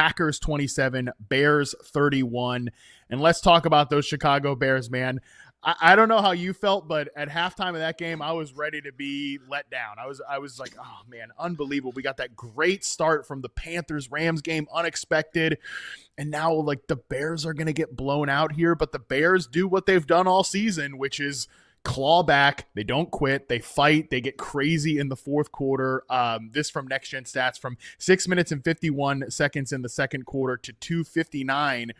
Packers 27, Bears 31. And let's talk about those Chicago Bears, man. I don't know how you felt, but at halftime of that game, I was ready to be let down. I was like, oh man, unbelievable. We got that great start from the Panthers-Rams game, unexpected. And now like the Bears are going to get blown out here, but the Bears do what they've done all season, which is claw back. They don't quit. They fight. They get crazy in the fourth quarter. This from Next Gen Stats, from 6 minutes and 51 seconds in the second quarter to 2:59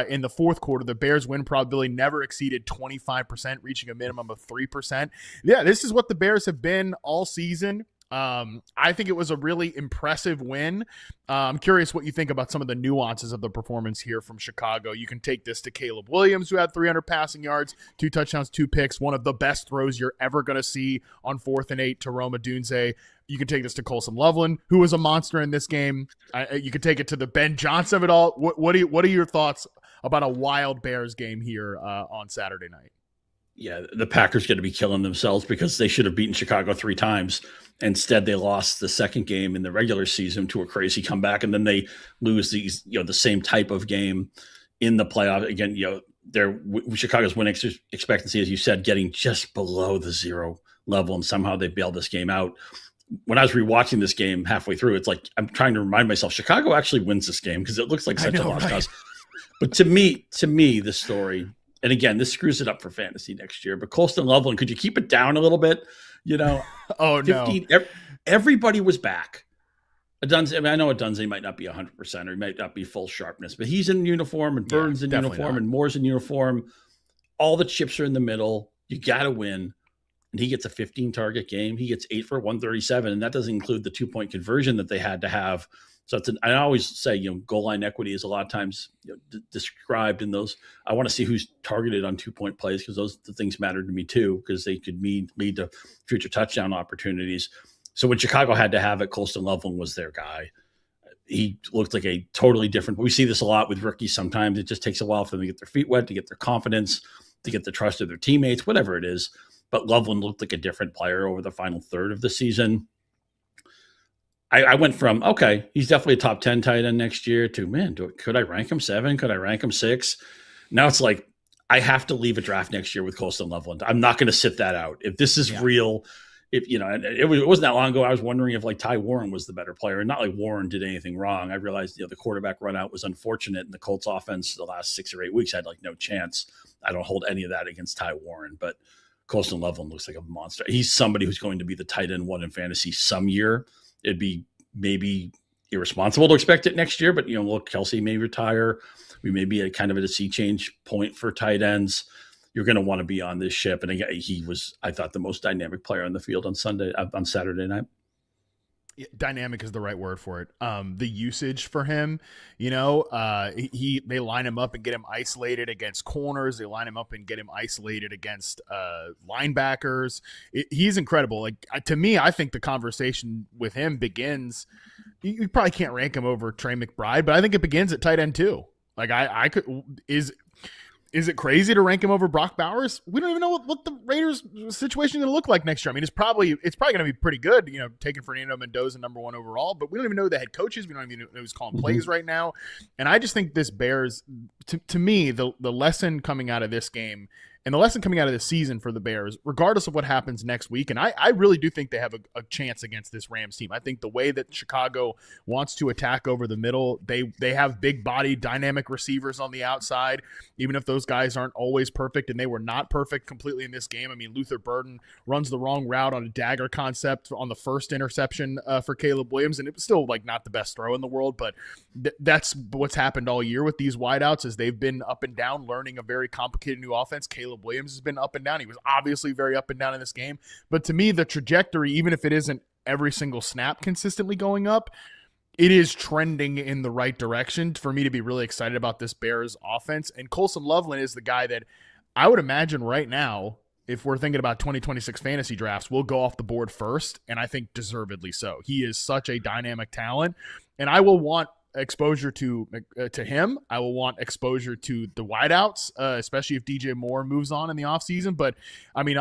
in the fourth quarter. The Bears win probability never exceeded 25%, reaching a minimum of 3%. Yeah, this is what the Bears have been all season. I think it was a really impressive win. I'm curious what you think about some of the nuances of the performance here from Chicago. You can take this to Caleb Williams, who had 300 passing yards, 2 touchdowns, 2 picks, one of the best throws you're ever going to see on 4th and 8 to Rome Odunze. You can take this to Colston Loveland, who was a monster in this game. You could take it to the Ben Johnson of it all. What are your thoughts about a wild Bears game here on Saturday night? Yeah, the Packers going to be killing themselves because they should have beaten Chicago 3 times. Instead, they lost the second game in the regular season to a crazy comeback, and then they lose these, the same type of game in the playoff. Again, Chicago's win expectancy, as you said, getting just below the 0 level, and somehow they bailed this game out. When I was rewatching this game halfway through, it's like I'm trying to remind myself Chicago actually wins this game because it looks like such a lost cause. But to me, the story. And again, this screws it up for fantasy next year. But Colston Loveland, could you keep it down a little bit? Oh, 15, no. Everybody was back. Odunze, I know Odunze might not be 100% or he might not be full sharpness, but he's in uniform and Burns in uniform and Moore's in uniform. All the chips are in the middle. You got to win. And he gets a 15-target game. He gets 8 for 137, and that doesn't include the 2-point conversion that they had to have. So I always say, goal line equity is a lot of times described in those. I want to see who's targeted on 2-point plays because those the things matter to me too, because they could lead to future touchdown opportunities. So when Chicago had to have it, Colston Loveland was their guy. He looked like a totally different. We see this a lot with rookies. Sometimes it just takes a while for them to get their feet wet, to get their confidence, to get the trust of their teammates, whatever it is. But Loveland looked like a different player over the final third of the season. I went from, okay, he's definitely a top 10 tight end next year to, man, could I rank him 7? Could I rank him 6? Now it's like, I have to leave a draft next year with Colston Loveland. I'm not going to sit that out. If this is real, it wasn't that long ago. I was wondering if like Ty Warren was the better player, and not like Warren did anything wrong. I realized, the quarterback run out was unfortunate, and the Colts offense the last 6 or 8 weeks had like no chance. I don't hold any of that against Ty Warren, but Colston Loveland looks like a monster. He's somebody who's going to be the tight end 1 in fantasy some year. It'd be maybe irresponsible to expect it next year, but look, Kelsey may retire. We may be at kind of at a sea change point for tight ends. You're going to want to be on this ship. And again, he was, I thought, the most dynamic player on the field on Saturday night. Dynamic is the right word for it. The usage for him, they line him up and get him isolated against corners. They line him up and get him isolated against linebackers. He's incredible. Like to me, I think the conversation with him begins. You probably can't rank him over Trey McBride, but I think it begins at tight end too. Like I could Is it crazy to rank him over Brock Bowers? We don't even know what the Raiders situation is going to look like next year. I mean, it's probably going to be pretty good, taking Fernando Mendoza number 1 overall, but we don't even know the head coaches. We don't even know who's calling plays right now. And I just think this Bears, to me, the lesson coming out of this game and the lesson coming out of this season for the Bears, regardless of what happens next week, and I really do think they have a chance against this Rams team. I think the way that Chicago wants to attack over the middle, they have big body, dynamic receivers on the outside, even if those guys aren't always perfect, and they were not perfect completely in this game. I mean, Luther Burden runs the wrong route on a dagger concept on the first interception for Caleb Williams, and it was still like not the best throw in the world, but that's what's happened all year with these wideouts is they've been up and down learning a very complicated new offense. Caleb Williams has been up and down. He was obviously very up and down in this game. But to me, the trajectory, even if it isn't every single snap consistently going up, it is trending in the right direction for me to be really excited about this Bears offense. And Colston Loveland is the guy that I would imagine right now, if we're thinking about 2026 fantasy drafts, will go off the board first, and I think deservedly so. He is such a dynamic talent, and I will want exposure to him. I will want exposure to the wideouts, especially if DJ Moore moves on in the offseason. But I mean,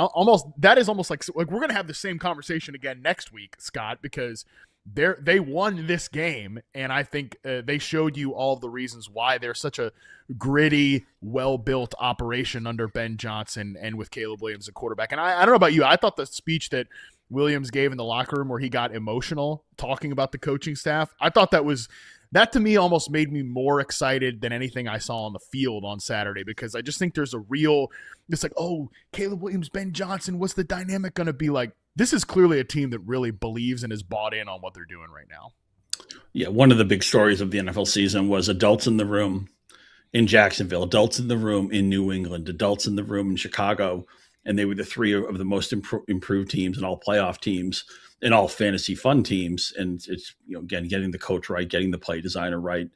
that is almost like we're going to have the same conversation again next week, Scott, because they won this game, and I think they showed you all the reasons why they're such a gritty, well-built operation under Ben Johnson and with Caleb Williams at quarterback. And I don't know about you, I thought the speech that Williams gave in the locker room where he got emotional talking about the coaching staff, I thought that to me almost made me more excited than anything I saw on the field on Saturday, because I just think there's it's like, oh, Caleb Williams, Ben Johnson, what's the dynamic going to be like? This is clearly a team that really believes and is bought in on what they're doing right now. Yeah, one of the big stories of the NFL season was adults in the room in Jacksonville, adults in the room in New England, adults in the room in Chicago, and they were the three of the most improved teams and all playoff teams and all fantasy fun teams. And it's, again, getting the coach right, getting the play designer right.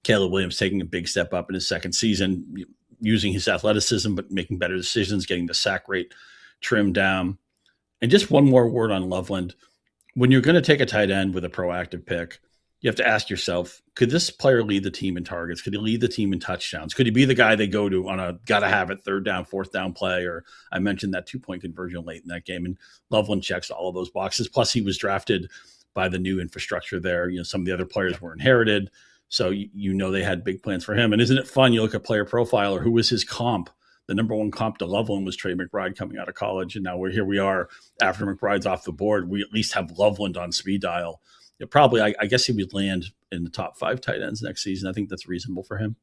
Caleb Williams taking a big step up in his second season, using his athleticism, but making better decisions, getting the sack rate trimmed down. And just one more word on Loveland. When you're going to take a tight end with a proactive pick, you have to ask yourself, could this player lead the team in targets? Could he lead the team in touchdowns? Could he be the guy they go to on a gotta have it third down, fourth down play? Or I mentioned that 2-point conversion late in that game, and Loveland checks all of those boxes. Plus, he was drafted by the new infrastructure there. Some of the other players were inherited, so they had big plans for him. And isn't it fun? You look at Player Profiler, who was his comp? The number one comp to Loveland was Trey McBride coming out of college, and now we are after McBride's off the board. We at least have Loveland on speed dial. Probably, I guess he would land in the top 5 tight ends next season. I think that's reasonable for him.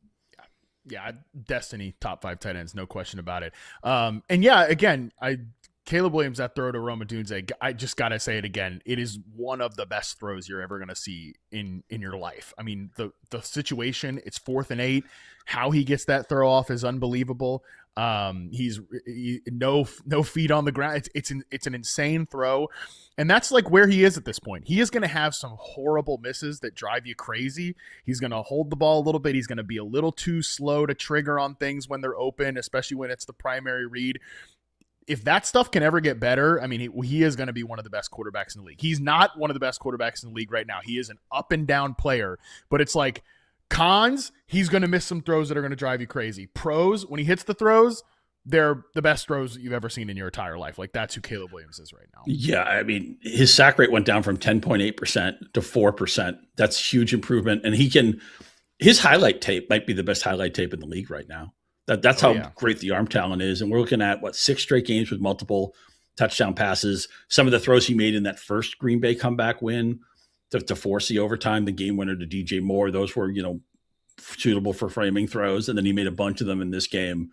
Yeah, Destiny top 5 tight ends, no question about it. And yeah, again, Caleb Williams, that throw to Roma Dunze, I just got to say it again. It is one of the best throws you're ever going to see in your life. I mean, the situation, it's 4th and 8. How he gets that throw off is unbelievable. He's no feet on the ground. It's an insane throw. And that's like where he is at this point. He is going to have some horrible misses that drive you crazy. He's going to hold the ball a little bit. He's going to be a little too slow to trigger on things when they're open, especially when it's the primary read. If that stuff can ever get better, I mean, he is going to be one of the best quarterbacks in the league. He's not one of the best quarterbacks in the league right now. He is an up and down player, but it's like cons, he's going to miss some throws that are going to drive you crazy. Pros, when he hits the throws, they're the best throws that you've ever seen in your entire life. Like, that's who Caleb Williams is right now. Yeah, I mean, his sack rate went down from 10.8% to 4%. That's huge improvement. And his highlight tape might be the best highlight tape in the league right now. That's how great the arm talent is. And we're looking at 6 straight games with multiple touchdown passes. Some of the throws he made in that first Green Bay comeback win to force the overtime, the game winner to DJ Moore, those were, suitable for framing throws. And then he made a bunch of them in this game.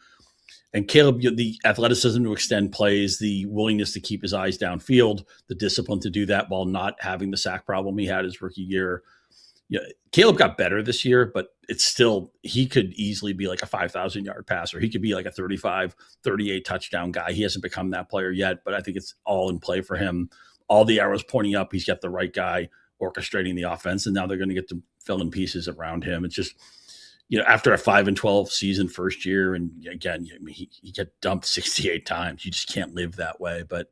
And Caleb, the athleticism to extend plays, the willingness to keep his eyes downfield, the discipline to do that while not having the sack problem he had his rookie year. Yeah, Caleb got better this year, but it's still, he could easily be like a 5,000-yard passer. He could be like a 35, 38 touchdown guy. He hasn't become that player yet, but I think it's all in play for him. All the arrows pointing up. He's got the right guy orchestrating the offense, and now they're going to get to fill in pieces around him. It's just, after a 5-12 season first year, and again, he got dumped 68 times. You just can't live that way. But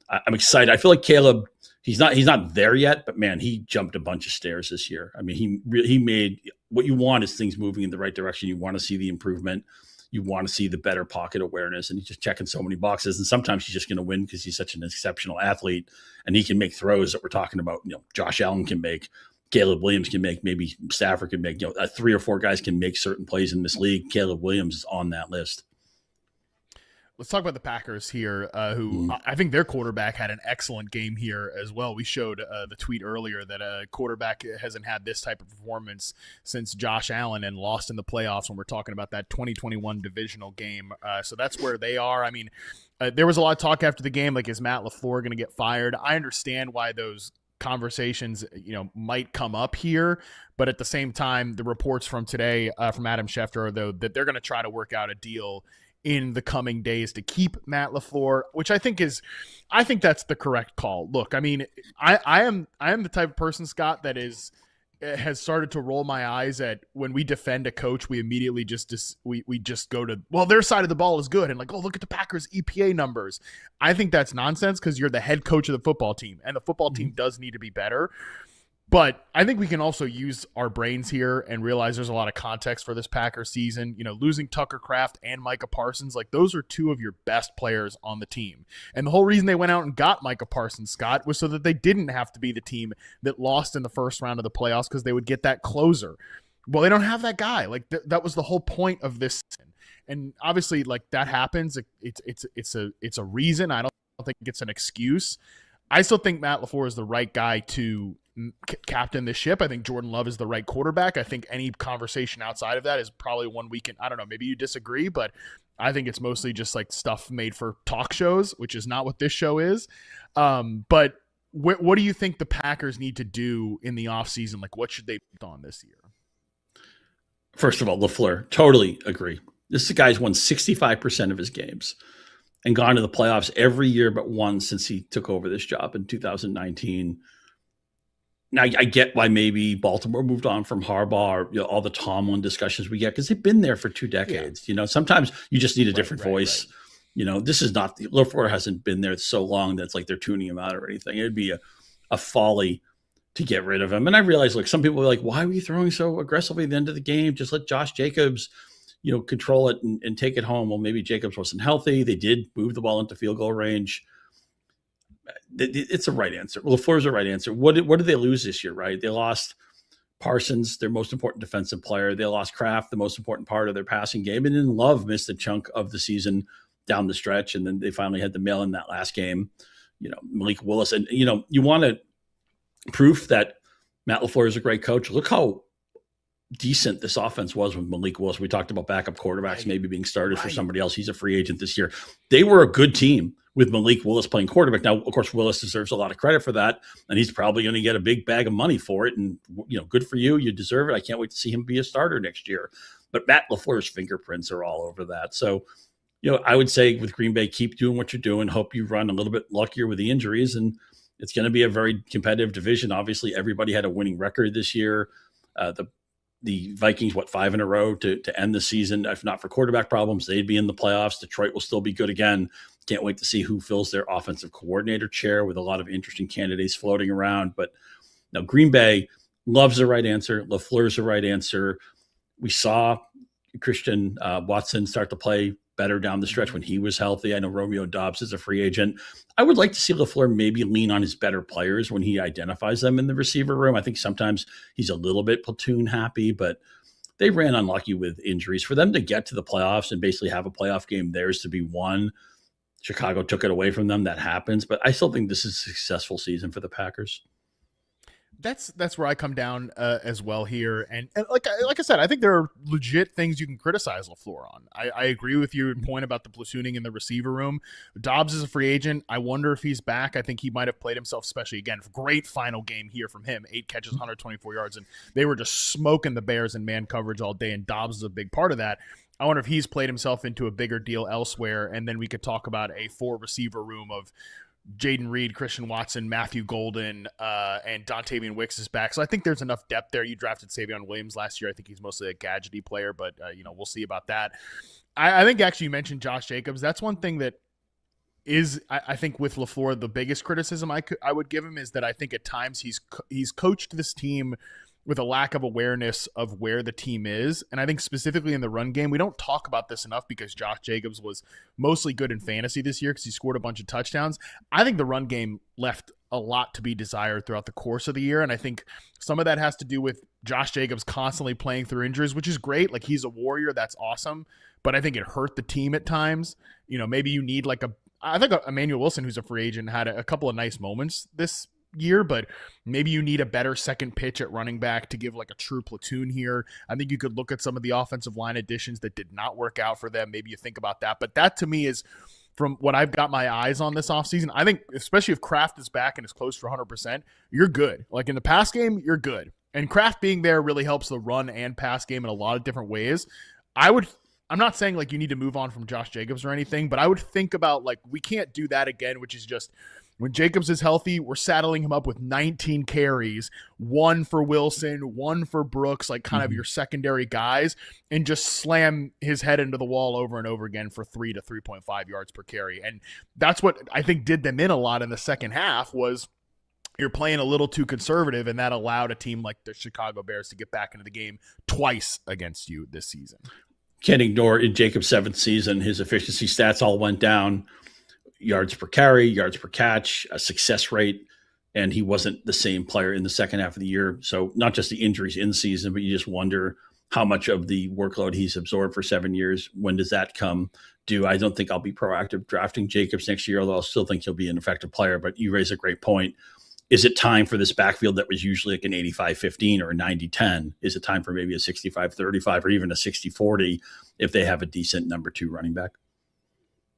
I'm excited. I feel like Caleb, he's not there yet, but man, he jumped a bunch of stairs this year. I mean, he made what you want is things moving in the right direction. You want to see the improvement. You want to see the better pocket awareness, and he's just checking so many boxes. And sometimes he's just going to win because he's such an exceptional athlete, and he can make throws that we're talking about. Josh Allen can make, Caleb Williams can make, maybe Stafford can make. 3 or 4 guys can make certain plays in this league. Caleb Williams is on that list. Let's talk about the Packers here, who I think their quarterback had an excellent game here as well. We showed the tweet earlier that a quarterback hasn't had this type of performance since Josh Allen and lost in the playoffs when we're talking about that 2021 divisional game. So that's where they are. I mean, there was a lot of talk after the game, like, is Matt LaFleur going to get fired? I understand why those conversations, might come up here, but at the same time, the reports from today from Adam Schefter are, though, that they're going to try to work out a deal in the coming days to keep Matt LaFleur, which I think that's the correct call. Look, I mean, I am the type of person, Scott, that has started to roll my eyes at when we defend a coach, we immediately we just go to, well, their side of the ball is good, and like, oh, look at the Packers EPA numbers. I think that's nonsense, because you're the head coach of the football team, and the football team does need to be better. But I think we can also use our brains here and realize there's a lot of context for this Packers season. You know, losing Tucker Kraft and Micah Parsons, like those are two of your best players on the team. And the whole reason they went out and got Micah Parsons, Scott, was so that they didn't have to be the team that lost in the first round of the playoffs because they would get that closer. Well, they don't have that guy. Like that was the whole point of this season. And obviously, like that happens. It's a reason. I don't think it's an excuse. I still think Matt LaFleur is the right guy to captain this ship. I think Jordan Love is the right quarterback. I think any conversation outside of that is probably one we can, I don't know, maybe you disagree, but I think it's mostly just like stuff made for talk shows, which is not what this show is. But what do you think the Packers need to do in the offseason? Like what should they put on this year? First of all, LaFleur, totally agree. This guy's won 65% of his games and gone to the playoffs every year but one since he took over this job in 2019. Now, I get why maybe Baltimore moved on from Harbaugh, or all the Tomlin discussions we get, because they've been there for 2 decades. Yeah. Sometimes you just need a different voice. Right. This is not – LaFleur hasn't been there so long that's like they're tuning him out or anything. It would be a folly to get rid of him. And I realize, like, some people are like, why were you throwing so aggressively at the end of the game? Just let Josh Jacobs, control it and take it home. Well, maybe Jacobs wasn't healthy. They did move the ball into field goal range. It's a right answer. LaFleur's a right answer. What did they lose this year, right? They lost Parsons, their most important defensive player. They lost Kraft, the most important part of their passing game. And then Love missed a chunk of the season down the stretch. And then they finally had to mail in that last game. Malik Willis. And, you want to proof that Matt LaFleur is a great coach. Look how decent this offense was with Malik Willis. We talked about backup quarterbacks maybe being started for somebody else. He's a free agent this year. They were a good team with Malik Willis playing quarterback. Now, of course, Willis deserves a lot of credit for that, and he's probably going to get a big bag of money for it. And, good for you. You deserve it. I can't wait to see him be a starter next year. But Matt LaFleur's fingerprints are all over that. So, I would say with Green Bay, keep doing what you're doing. Hope you run a little bit luckier with the injuries, and it's going to be a very competitive division. Obviously, everybody had a winning record this year. The Vikings, 5 in a row to end the season. If not for quarterback problems, they'd be in the playoffs. Detroit will still be good again. Can't wait to see who fills their offensive coordinator chair with a lot of interesting candidates floating around. But now Green Bay, Love's the right answer. LaFleur's the right answer. We saw Christian Watson start to play better down the stretch when he was healthy. I know Romeo Doubs is a free agent. I would like to see LaFleur maybe lean on his better players when he identifies them in the receiver room. I think sometimes he's a little bit platoon happy, but they ran unlucky with injuries. For them to get to the playoffs and basically have a playoff game theirs to be won, Chicago took it away from them. That happens, but I still think this is a successful season for the Packers. That's where I come down as well here. And like I said, I think there are legit things you can criticize LaFleur on. I agree with your point about the platooning in the receiver room. Dobbs is a free agent. I wonder if he's back. I think he might have played himself, especially again. Great final game here from him. 8 catches, 124 yards, and they were just smoking the Bears in man coverage all day, and Dobbs is a big part of that. I wonder if he's played himself into a bigger deal elsewhere, and then we could talk about a 4 receiver room of Jaden Reed, Christian Watson, Matthew Golden, and Dontavian Wicks is back. So I think there's enough depth there. You drafted Savion Williams last year. I think he's mostly a gadgety player, but we'll see about that. I think actually you mentioned Josh Jacobs. That's one thing that is, I think with LaFleur, the biggest criticism I would give him is that I think at times he's coached this team with a lack of awareness of where the team is. And I think specifically in the run game, we don't talk about this enough because Josh Jacobs was mostly good in fantasy this year because he scored a bunch of touchdowns. I think the run game left a lot to be desired throughout the course of the year. And I think some of that has to do with Josh Jacobs constantly playing through injuries, which is great. Like, he's a warrior. That's awesome. But I think it hurt the team at times. Maybe you need I think Emmanuel Wilson, who's a free agent, had a couple of nice moments this year, but maybe you need a better second pitch at running back to give like a true platoon here. I think you could look at some of the offensive line additions that did not work out for them. Maybe you think about that, but that to me is, from what I've got my eyes on this offseason, I think especially if Kraft is back and is close to 100%, you're good. Like in the pass game, you're good. And Kraft being there really helps the run and pass game in a lot of different ways. I'm not saying like you need to move on from Josh Jacobs or anything, but I would think about like, we can't do that again, which is just, when Jacobs is healthy, we're saddling him up with 19 carries, 1 for Wilson, 1 for Brooks, like kind of your secondary guys, and just slam his head into the wall over and over again for 3 to 3.5 yards per carry. And that's what I think did them in a lot in the second half was you're playing a little too conservative, and that allowed a team like the Chicago Bears to get back into the game twice against you this season. Can't ignore in Jacob's 7th season, his efficiency stats all went down. Yards per carry, yards per catch, a success rate, and he wasn't the same player in the second half of the year. So not just the injuries in season, but you just wonder how much of the workload he's absorbed for 7 years. When does that come due? I don't think I'll be proactive drafting Jacobs next year, although I'll still think he'll be an effective player. But you raise a great point. Is it time for this backfield that was usually like an 85-15 or a 90-10? Is it time for maybe a 65-35 or even a 60-40 if they have a decent number 2 running back?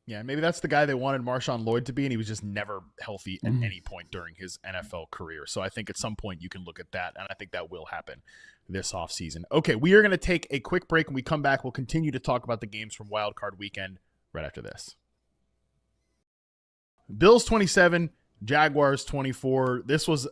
Yeah, maybe that's the guy they wanted Marshawn Lloyd to be, and he was just never healthy at any point during his NFL career. So I think at some point you can look at that, and I think that will happen this offseason. Okay, we are going to take a quick break. When we come back, we'll continue to talk about the games from Wild Card Weekend right after this. Bills 27, Jaguars 24. This was,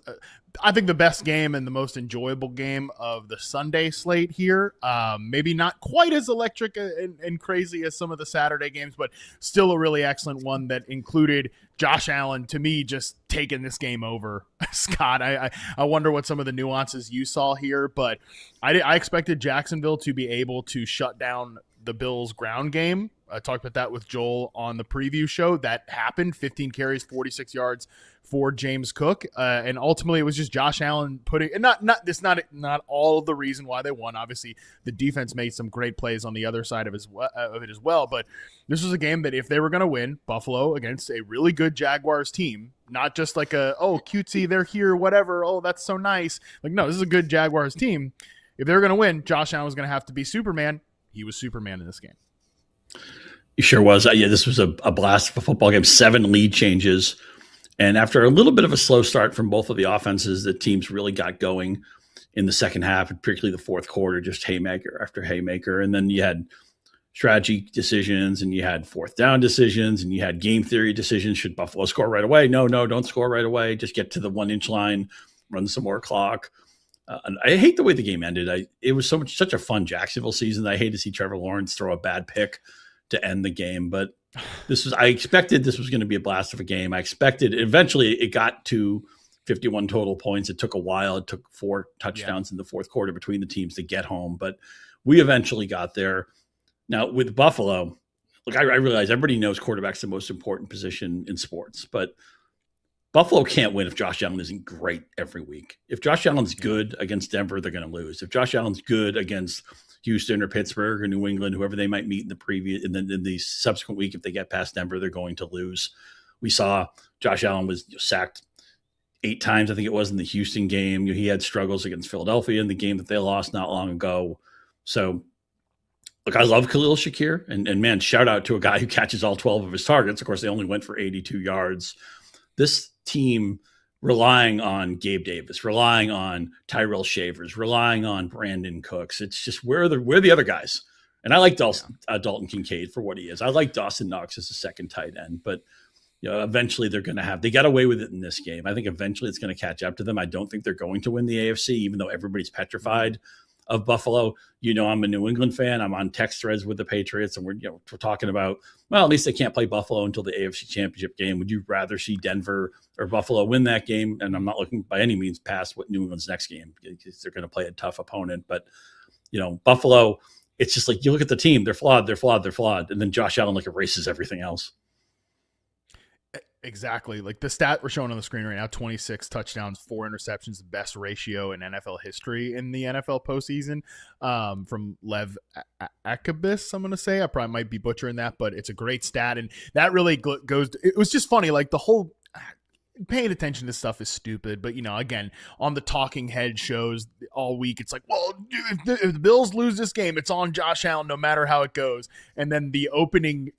I think, the best game and the most enjoyable game of the Sunday slate here. Maybe not quite as electric and crazy as some of the Saturday games, but still a really excellent one that included Josh Allen, to me, just taking this game over. Scott, I wonder what some of the nuances you saw here, but I expected Jacksonville to be able to shut down the Bills' ground game. I talked about that with Joel on the preview show. That happened. 15 carries, 46 yards for James Cook, and ultimately it was just Josh Allen putting. And not all of the reason why they won. Obviously, the defense made some great plays on the other side of it as well. But this was a game that if they were going to win, Buffalo against a really good Jaguars team, not just like cutesy, they're here, whatever. Oh, that's so nice. Like, no, this is a good Jaguars team. If they were going to win, Josh Allen was going to have to be Superman. He was Superman in this game. He sure was. Yeah, this was a blast of a football game. 7 lead changes. And after a little bit of a slow start from both of the offenses, the teams really got going in the second half, and particularly the fourth quarter, just haymaker after haymaker. And then you had strategy decisions, and you had fourth down decisions, and you had game theory decisions. Should Buffalo score right away? No, don't score right away. Just get to the 1-inch line, run some more clock. And I hate the way the game ended. It was such a fun Jacksonville season. I hate to see Trevor Lawrence throw a bad pick to end the game, but I expected this was going to be a blast of a game. I expected eventually it got to 51 total points. It took a while. It took 4 touchdowns in the fourth quarter between the teams to get home, but we eventually got there. Now with Buffalo, look, I realize everybody knows quarterback's the most important position in sports, but Buffalo can't win if Josh Allen isn't great every week. If Josh Allen's good against Denver, they're going to lose. If Josh Allen's good against Houston or Pittsburgh or New England, whoever they might meet in the previous, and then in the subsequent week, if they get past Denver, they're going to lose. We saw Josh Allen was sacked 8 times, I think it was, in the Houston game. He had struggles against Philadelphia in the game that they lost not long ago. So, look, I love Khalil Shakir, and man, shout out to a guy who catches all 12 of his targets. Of course, they only went for 82 yards. This team relying on Gabe Davis, relying on Tyrell Shavers, relying on Brandon Cooks. It's just where are the other guys? And I like Dalton Kincaid for what he is. I like Dawson Knox as a second tight end, but eventually they got away with it in this game. I think eventually it's going to catch up to them. I don't think they're going to win the AFC, even though everybody's petrified of Buffalo. I'm a New England fan. I'm on text threads with the Patriots, and we're talking about, well, at least they can't play Buffalo until the AFC Championship game. Would you rather see Denver or Buffalo win that game? And I'm not looking by any means past what New England's next game, because they're going to play a tough opponent. But Buffalo, it's just like you look at the team, they're flawed, and then Josh Allen erases everything else. Exactly. Like the stat we're showing on the screen right now, 26 touchdowns, 4 interceptions, the best ratio in NFL history in the NFL postseason, from Lev Akabis, I'm going to say. I probably might be butchering that, but it's a great stat. And that really goes – it was just funny. Like the whole – paying attention to stuff is stupid. But, again, on the talking head shows all week, it's like, well, if the Bills lose this game, it's on Josh Allen no matter how it goes. And then the opening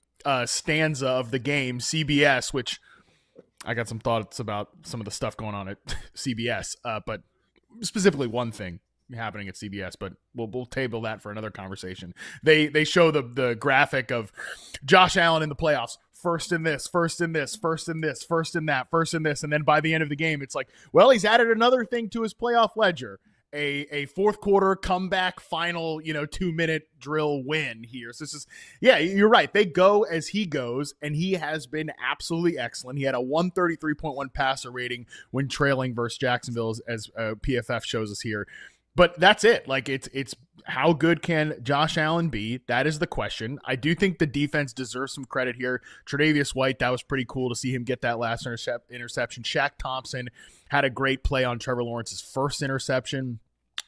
stanza of the game, CBS, which – I got some thoughts about some of the stuff going on at CBS, but specifically one thing happening at CBS, but we'll table that for another conversation. They show the graphic of Josh Allen in the playoffs, first in this, first in this, first in this, first in that, first in this, and then by the end of the game, it's like, well, he's added another thing to his playoff ledger. a fourth quarter comeback final, 2-minute drill win here. So this is, yeah, you're right. They go as he goes, and he has been absolutely excellent. He had a 133.1 passer rating when trailing versus Jacksonville, as PFF shows us here. But that's it. Like, it's how good can Josh Allen be? That is the question. I do think the defense deserves some credit here. Tre'Davious White, that was pretty cool to see him get that last interception. Shaq Thompson had a great play on Trevor Lawrence's first interception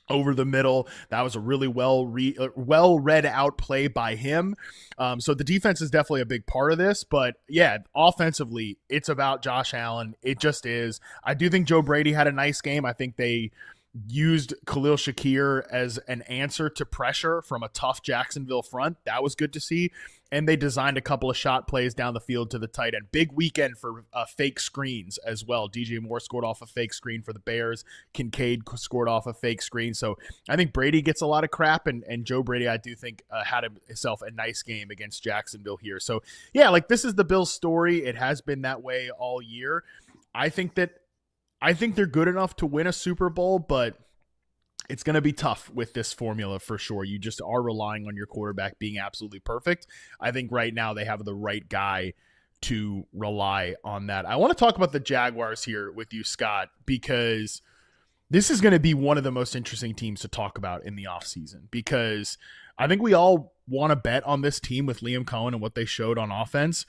over the middle. That was a really well read out play by him. So the defense is definitely a big part of this. But yeah, offensively, it's about Josh Allen. It just is. I do think Joe Brady had a nice game. I think they used Khalil Shakir as an answer to pressure from a tough Jacksonville front. That was good to see. And they designed a couple of shot plays down the field to the tight end. Big weekend for fake screens as well. DJ Moore scored off a fake screen for the Bears. Kincaid scored off a fake screen. So I think Brady gets a lot of crap, and Joe Brady, I do think, had himself a nice game against Jacksonville here. So yeah, like, this is the Bills' story. It has been that way all year. I think they're good enough to win a Super Bowl, but it's going to be tough with this formula for sure. You just are relying on your quarterback being absolutely perfect. I think right now they have the right guy to rely on that. I want to talk about the Jaguars here with you, Scott, because this is going to be one of the most interesting teams to talk about in the offseason, because I think we all want to bet on this team with Liam Cohen and what they showed on offense.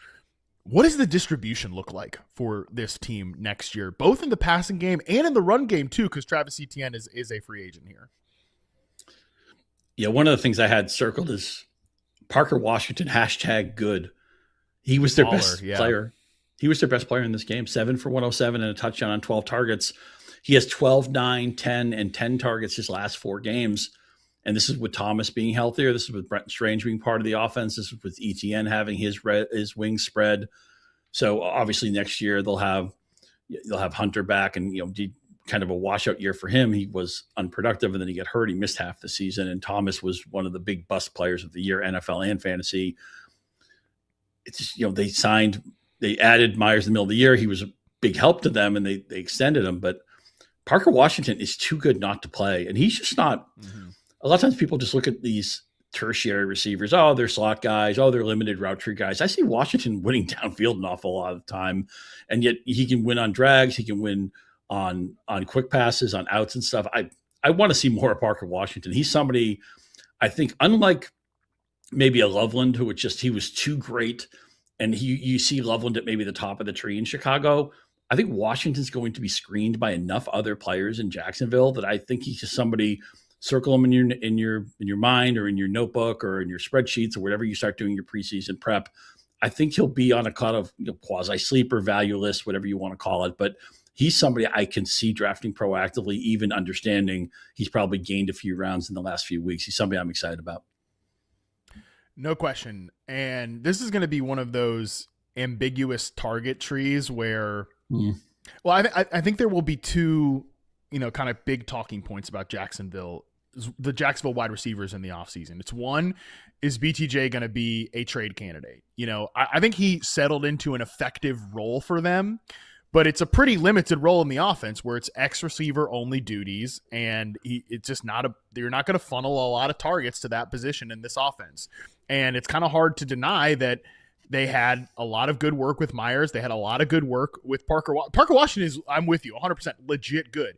What does the distribution look like for this team next year, both in the passing game and in the run game too, because Travis Etienne is a free agent here? Yeah, one of the things I had circled is Parker Washington, #good. He was their best player. He was their best player in this game, 7 for 107 and a touchdown on 12 targets. He has 12, 9, 10, and 10 targets his last 4 games. And this is with Thomas being healthier. This is with Brent Strange being part of the offense. This is with Etienne having his wings spread. So obviously next year they'll have Hunter back, and kind of a washout year for him. He was unproductive, and then he got hurt. He missed half the season. And Thomas was one of the big bust players of the year, NFL and fantasy. It's just, they added Myers in the middle of the year. He was a big help to them, and they extended him. But Parker Washington is too good not to play, and he's just not. Mm-hmm. A lot of times people just look at these tertiary receivers. Oh, they're slot guys. Oh, they're limited route tree guys. I see Washington winning downfield an awful lot of the time, and yet he can win on drags. He can win on quick passes, on outs and stuff. I want to see more of Parker Washington. He's somebody, I think, unlike maybe a Loveland, who he was too great, and you see Loveland at maybe the top of the tree in Chicago. I think Washington's going to be screened by enough other players in Jacksonville that I think he's just somebody. Circle him in your mind or in your notebook or in your spreadsheets or whatever you start doing your preseason prep. I think he'll be on a kind of quasi sleeper value list, whatever you want to call it. But he's somebody I can see drafting proactively, even understanding he's probably gained a few rounds in the last few weeks. He's somebody I'm excited about. No question. And this is going to be one of those ambiguous target trees where, well, I think there will be two, kind of big talking points about the Jacksonville wide receivers in the offseason. It's one, is BTJ going to be a trade candidate? I think he settled into an effective role for them, but it's a pretty limited role in the offense where it's X receiver only duties. And it's just you're not going to funnel a lot of targets to that position in this offense. And it's kind of hard to deny that they had a lot of good work with Myers. They had a lot of good work with Parker. Parker Washington I'm with you 100% legit good.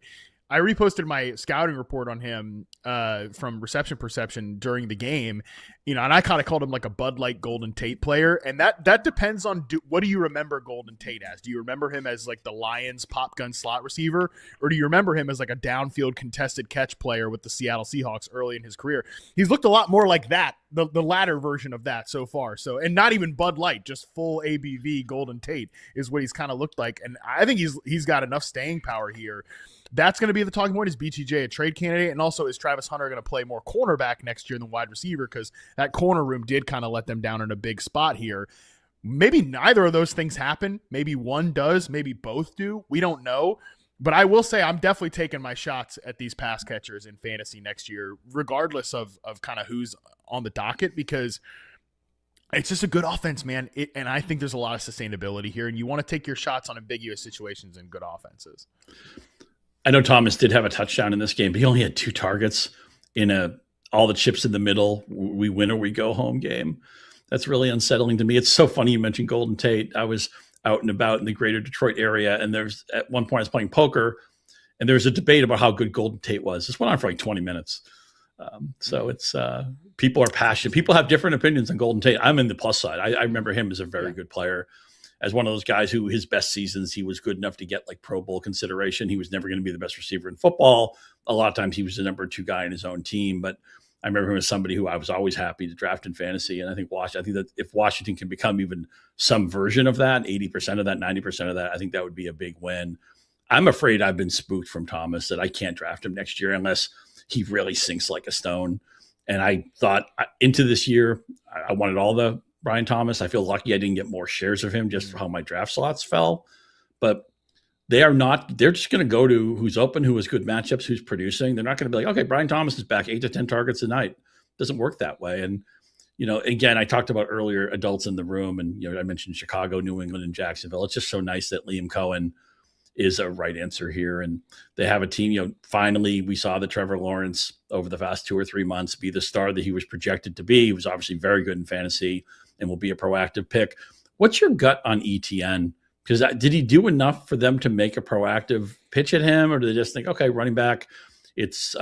I reposted my scouting report on him from Reception Perception during the game, and I kind of called him like a Bud Light Golden Tate player. And that depends on what do you remember Golden Tate as? Do you remember him as like the Lions pop gun slot receiver, or do you remember him as like a downfield contested catch player with the Seattle Seahawks early in his career? He's looked a lot more like that, the latter version of that so far. So, and not even Bud Light, just full ABV Golden Tate is what he's kind of looked like. And I think he's got enough staying power here. That's going to be the talking point. Is BTJ a trade candidate? And also, is Travis Hunter going to play more cornerback next year than wide receiver? Because that corner room did kind of let them down in a big spot here. Maybe neither of those things happen. Maybe one does. Maybe both do. We don't know. But I will say I'm definitely taking my shots at these pass catchers in fantasy next year, regardless of kind of who's on the docket, because it's just a good offense, man. And I think there's a lot of sustainability here, and you want to take your shots on ambiguous situations in good offenses. I know Thomas did have a touchdown in this game, but he only had 2 targets in all the chips in the middle, we win or we go home game. That's really unsettling to me. It's so funny you mentioned Golden Tate. I was out and about in the greater Detroit area, and there's at one point I was playing poker, and there was a debate about how good Golden Tate was. This went on for like 20 minutes. So it's people are passionate. People have different opinions on Golden Tate. I'm in the plus side. I remember him as a very good player, as one of those guys who his best seasons, he was good enough to get like Pro Bowl consideration. He was never going to be the best receiver in football. A lot of times he was the number 2 guy in his own team, but I remember him as somebody who I was always happy to draft in fantasy. And I think that if Washington can become even some version of that, 80% of that, 90% of that, I think that would be a big win. I'm afraid I've been spooked from Thomas that I can't draft him next year unless he really sinks like a stone. And I thought into this year, I wanted all the Brian Thomas. I feel lucky I didn't get more shares of him just for how my draft slots fell. But they're just going to go to who's open, who has good matchups, who's producing. They're not going to be like, okay, Brian Thomas is back 8 to 10 targets a night. It doesn't work that way. And, again, I talked about earlier adults in the room, and, I mentioned Chicago, New England, and Jacksonville. It's just so nice that Liam Cohen is a right answer here. And they have a team, finally we saw that Trevor Lawrence over the past 2 or 3 months be the star that he was projected to be. He was obviously very good in fantasy and will be a proactive pick. What's your gut on ETN? Because did he do enough for them to make a proactive pitch at him, or do they just think, okay, running back, it's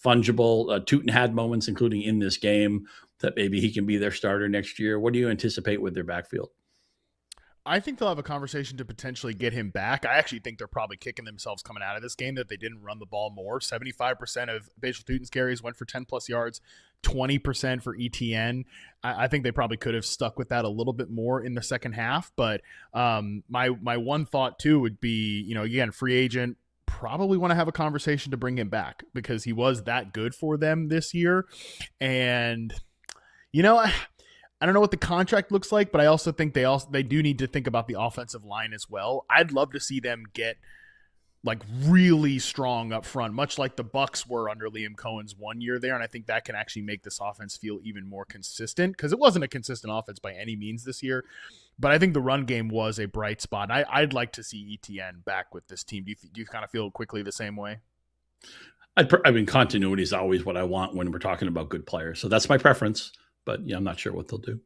fungible? Tootin had moments, including in this game, that maybe he can be their starter next year. What do you anticipate with their backfield? I think they'll have a conversation to potentially get him back. I actually think they're probably kicking themselves coming out of this game that they didn't run the ball more. 75% of Bajal Tutin's carries went for 10-plus yards, 20% for ETN. I think they probably could have stuck with that a little bit more in the second half. But my one thought, too, would be, again, free agent, probably want to have a conversation to bring him back because he was that good for them this year. And, I don't know what the contract looks like, but I also think they do need to think about the offensive line as well. I'd love to see them get like really strong up front, much like the Bucs were under Liam Cohen's 1 year there. And I think that can actually make this offense feel even more consistent because it wasn't a consistent offense by any means this year. But I think the run game was a bright spot. I'd like to see ETN back with this team. Do you kind of feel quickly the same way? Continuity is always what I want when we're talking about good players. So that's my preference. But I'm not sure what they'll do.